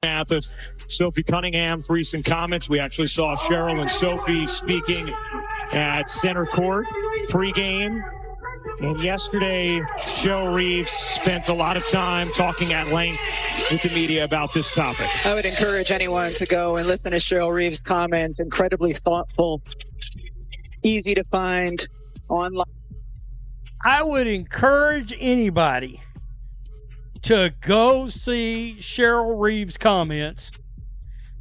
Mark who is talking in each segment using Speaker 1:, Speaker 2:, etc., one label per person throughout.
Speaker 1: Mathis, Sophie Cunningham's recent comments. We actually saw Cheryl and Sophie speaking at center court pregame. And yesterday, Cheryl Reeve spent a lot of time talking at length with the media about this topic.
Speaker 2: I would encourage anyone to go and listen to Cheryl Reeve's comments. Incredibly thoughtful, easy to find online.
Speaker 3: I would encourage anybody to go see Cheryl Reeve's comments.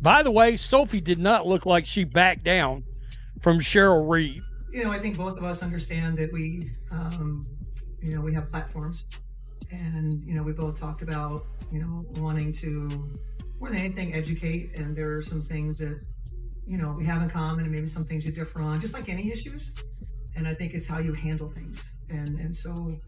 Speaker 3: By the way, Sophie did not look like she backed down from Cheryl Reeve.
Speaker 4: You know, I think both of us understand that we have platforms, and we both talked about wanting to, more than anything, educate. And there are some things that we have in common, and maybe some things you differ on, just like any issues. And I think it's how you handle things. And so,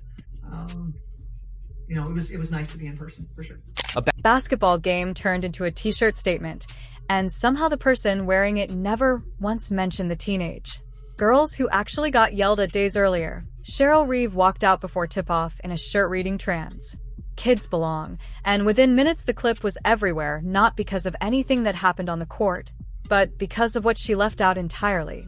Speaker 4: it was nice to be in person for sure.
Speaker 5: A basketball game turned into a t-shirt statement, and somehow the person wearing it never once mentioned the teenage girls who actually got yelled at days earlier. Cheryl Reeve walked out before tip-off in a shirt reading trans. Kids belong. And within minutes the clip was everywhere, not because of anything that happened on the court, but because of what she left out entirely.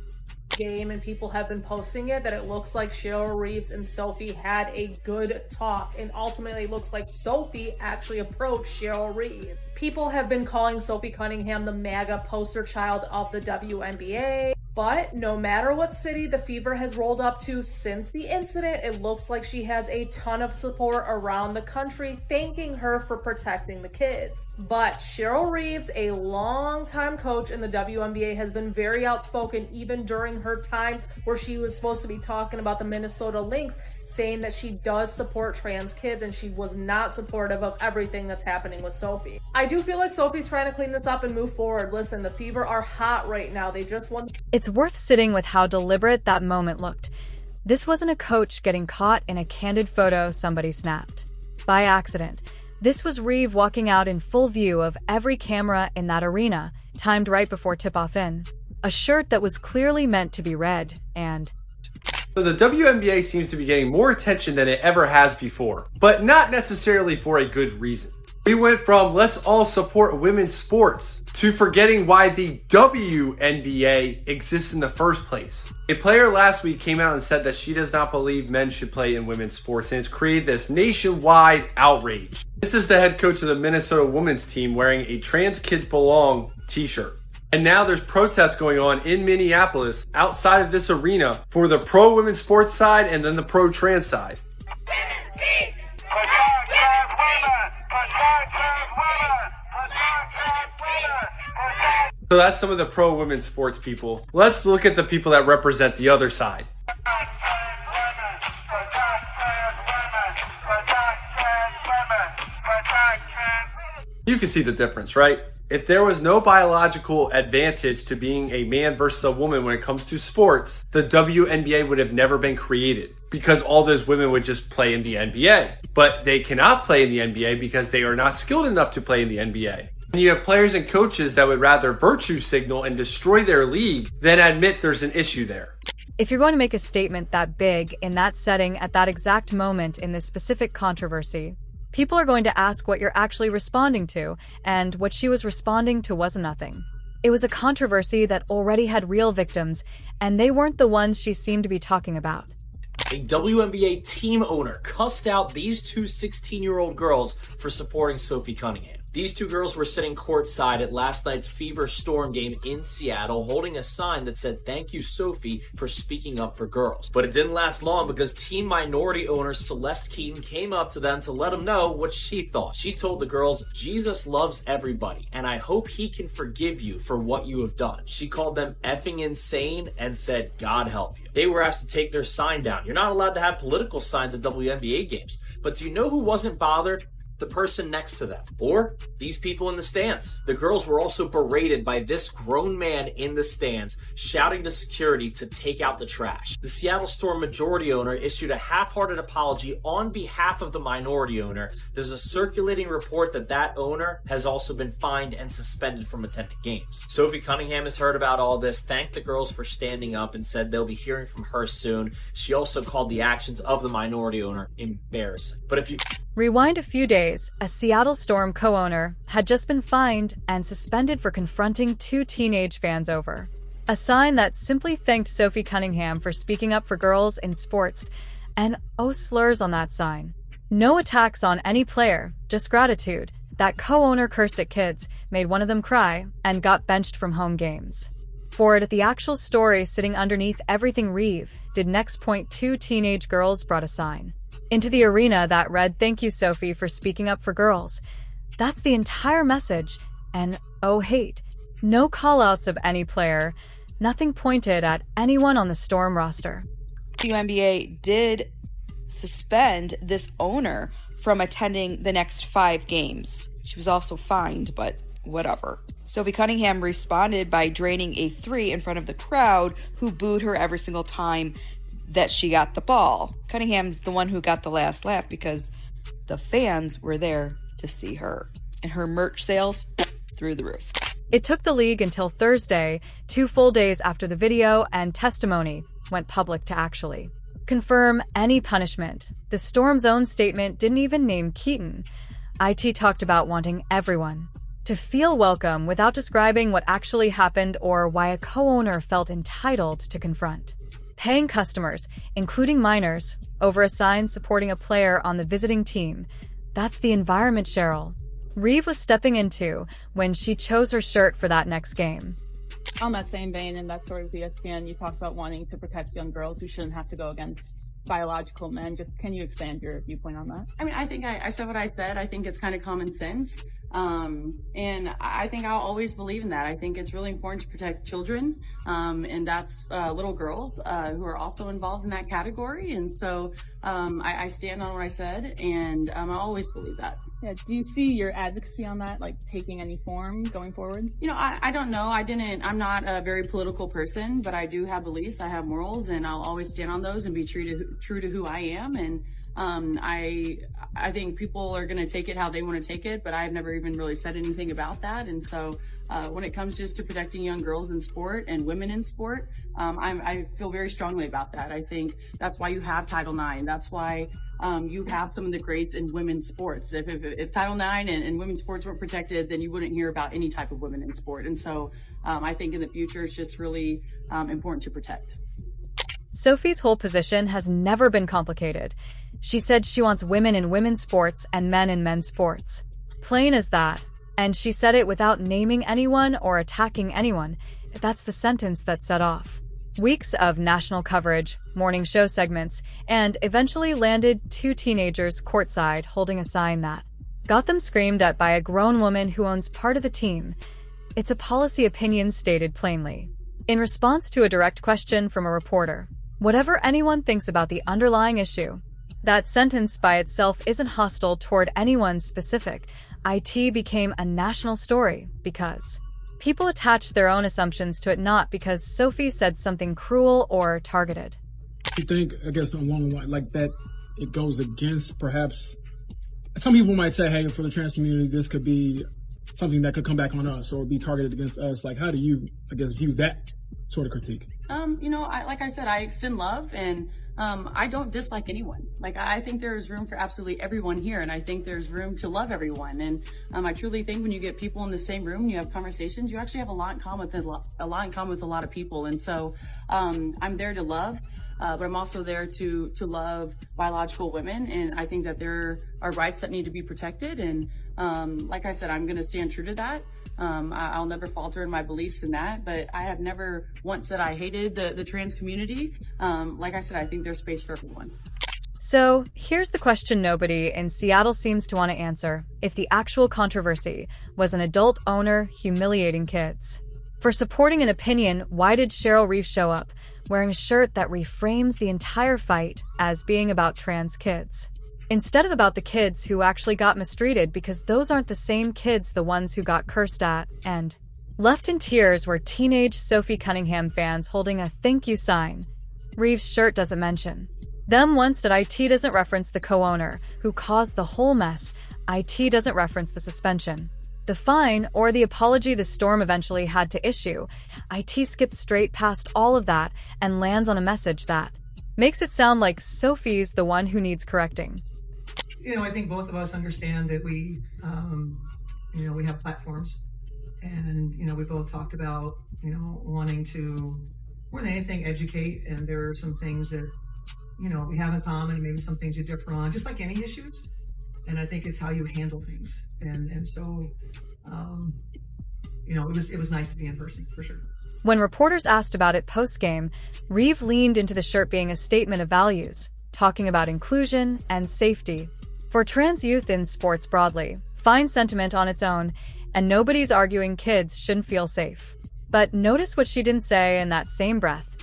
Speaker 6: Game, and people have been posting it, that it looks like Cheryl Reeves and Sophie had a good talk, and ultimately it looks like Sophie actually approached Cheryl Reeve. People have been calling Sophie Cunningham the MAGA poster child of the WNBA, but no matter what city the Fever has rolled up to since the incident, it looks like she has a ton of support around the country thanking her for protecting the kids. But Cheryl Reeves, a longtime coach in the WNBA, has been very outspoken even during her times where she was supposed to be talking about the Minnesota Lynx, saying that she does support trans kids and she was not supportive of everything that's happening with Sophie. I do feel like Sophie's trying to clean this up and move forward. Listen, the Fever are hot right now. They just won.
Speaker 5: It's worth sitting with how deliberate that moment looked. This wasn't a coach getting caught in a candid photo somebody snapped by accident. This was Reeve walking out in full view of every camera in that arena, timed right before tip-off in. A shirt that was clearly meant to be read, and...
Speaker 7: So the WNBA seems to be getting more attention than it ever has before, but not necessarily for a good reason. We went from let's all support women's sports to forgetting why the WNBA exists in the first place. A player last week came out and said that she does not believe men should play in women's sports, and it's created this nationwide outrage. This is the head coach of the Minnesota women's team wearing a Trans Kids Belong t-shirt. And now there's protests going on in Minneapolis outside of this arena for the pro-women's sports side and then the pro-trans side. So that's some of the pro-women's sports people. Let's look at the people that represent the other side. You can see the difference, right? If there was no biological advantage to being a man versus a woman when it comes to sports, the WNBA would have never been created because all those women would just play in the NBA. But they cannot play in the NBA because they are not skilled enough to play in the NBA. And you have players and coaches that would rather virtue signal and destroy their league than admit there's an issue there.
Speaker 5: If you're going to make a statement that big in that setting at that exact moment in this specific controversy, people are going to ask what you're actually responding to, and what she was responding to was nothing. It was a controversy that already had real victims, and they weren't the ones she seemed to be talking about.
Speaker 8: A WNBA team owner cussed out these two 16-year-old girls for supporting Sophie Cunningham. These two girls were sitting courtside at last night's Fever Storm game in Seattle, holding a sign that said, "Thank you, Sophie, for speaking up for girls." But it didn't last long because team minority owner Celeste Keaton came up to them to let them know what she thought. She told the girls, "Jesus loves everybody, and I hope he can forgive you for what you have done." She called them effing insane and said, "God help you." They were asked to take their sign down. You're not allowed to have political signs at WNBA games. But do you know who wasn't bothered? The person next to them, or these people in the stands. The girls were also berated by this grown man in the stands, shouting to security to take out the trash. The Seattle Storm majority owner issued a half-hearted apology on behalf of the minority owner. There's a circulating report that that owner has also been fined and suspended from attending games. Sophie Cunningham has heard about all this, thanked the girls for standing up, and said they'll be hearing from her soon. She also called the actions of the minority owner embarrassing. But if you
Speaker 5: Rewind a few days, a Seattle Storm co-owner had just been fined and suspended for confronting 2 teenage fans over a sign that simply thanked Sophie Cunningham for speaking up for girls in sports, and slurs on that sign. No attacks on any player, just gratitude. That co-owner cursed at kids, made one of them cry, and got benched from home games. For it, the actual story sitting underneath everything Reeve did next point 2 teenage girls brought a sign into the arena that read, "Thank you, Sophie, for speaking up for girls." That's the entire message, and hate. No call-outs of any player, nothing pointed at anyone on the Storm roster.
Speaker 9: WNBA did suspend this owner from attending the next 5 games. She was also fined, but whatever. Sophie Cunningham responded by draining a 3 in front of the crowd, who booed her every single time that she got the ball. Cunningham's the one who got the last laugh because the fans were there to see her. And her merch sales through the roof.
Speaker 5: It took the league until Thursday, 2 full days after the video and testimony went public, to actually confirm any punishment. The Storm's own statement didn't even name Keaton. IT talked about wanting everyone to feel welcome without describing what actually happened or why a co-owner felt entitled to confront paying customers, including minors, over a sign supporting a player on the visiting team. That's the environment Cheryl Reeve was stepping into when she chose her shirt for that next game.
Speaker 10: On that same vein, in that story with ESPN, you talked about wanting to protect young girls who shouldn't have to go against biological men. Just can you expand your viewpoint on that?
Speaker 11: I mean, I think I said what I said. I think it's kind of common sense. And I think I'll always believe in that. I think it's really important to protect children. And that's little girls who are also involved in that category. And so I stand on what I said, and I always believe that.
Speaker 10: Yeah. Do you see your advocacy on that, like, taking any form going forward?
Speaker 11: You know, I don't know. I'm not a very political person, but I do have beliefs. I have morals, and I'll always stand on those and be true to who I am. And I think people are going to take it how they want to take it, but I've never even really said anything about that. And so when it comes just to protecting young girls in sport and women in sport, I feel very strongly about that. I think that's why you have Title IX. That's why you have some of the greats in women's sports. If Title IX and women's sports weren't protected, then you wouldn't hear about any type of women in sport. And so I think in the future, it's just really important to protect.
Speaker 5: Sophie's whole position has never been complicated. She said she wants women in women's sports and men in men's sports. Plain as that. And she said it without naming anyone or attacking anyone. That's the sentence that set off weeks of national coverage, morning show segments, and eventually landed 2 teenagers courtside holding a sign that got them screamed at by a grown woman who owns part of the team. It's a policy opinion stated plainly. In response to a direct question from a reporter, whatever anyone thinks about the underlying issue, that sentence by itself isn't hostile toward anyone specific. IT became a national story because people attached their own assumptions to it, not because Sophie said something cruel or targeted.
Speaker 12: You think, I guess, along the line like that, it goes against perhaps, some people might say, hey, for the trans community, this could be something that could come back on us or be targeted against us. Like, how do you, I guess, view that sort of critique?
Speaker 11: You know, like I said, I extend love, and I don't dislike anyone. Like, I think there's room for absolutely everyone here, and I think there's room to love everyone. And I truly think when you get people in the same room, you have conversations, you actually have a lot in common with a lot of people. And so I'm there to love. But I'm also there to love biological women, and I think that there are rights that need to be protected. And like I said, I'm going to stand true to that. I'll never falter in my beliefs in that, but I have never once said I hated the trans community. Like I said, I think there's space for everyone.
Speaker 5: So here's the question nobody in Seattle seems to want to answer. If the actual controversy was an adult owner humiliating kids for supporting an opinion, why did Cheryl Reeve show up wearing a shirt that reframes the entire fight as being about trans kids, instead of about the kids who actually got mistreated, because those aren't the same kids, the ones who got cursed at and left in tears were teenage Sophie Cunningham fans holding a thank you sign Reeve's shirt doesn't mention. Them once that IT doesn't reference the co-owner who caused the whole mess. IT doesn't reference the suspension, the fine, or the apology the Storm eventually had to issue. IT skips straight past all of that and lands on a message that makes it sound like Sophie's the one who needs correcting.
Speaker 4: I think both of us understand that we have platforms, and we both talked about wanting to, more than anything, educate. And there are some things that we have in common, and maybe some things you differ on, just like any issues. And I think it's how you handle things. And so it was nice to be in person for sure.
Speaker 5: When reporters asked about it post-game, Reeve leaned into the shirt being a statement of values, talking about inclusion and safety. For trans youth in sports broadly, fine sentiment on its own, and nobody's arguing kids shouldn't feel safe. But notice what she didn't say in that same breath.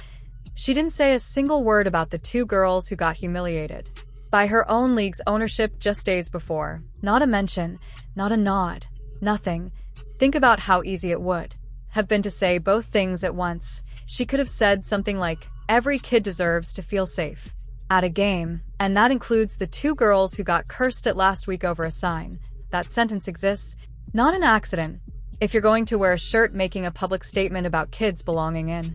Speaker 5: She didn't say a single word about the two girls who got humiliated by her own league's ownership just days before. Not a mention, not a nod, nothing. Think about how easy it would have been to say both things at once. She could have said something like, every kid deserves to feel safe at a game, and that includes the two girls who got cursed at last week over a sign. That sentence exists, not an accident, if you're going to wear a shirt making a public statement about kids belonging in.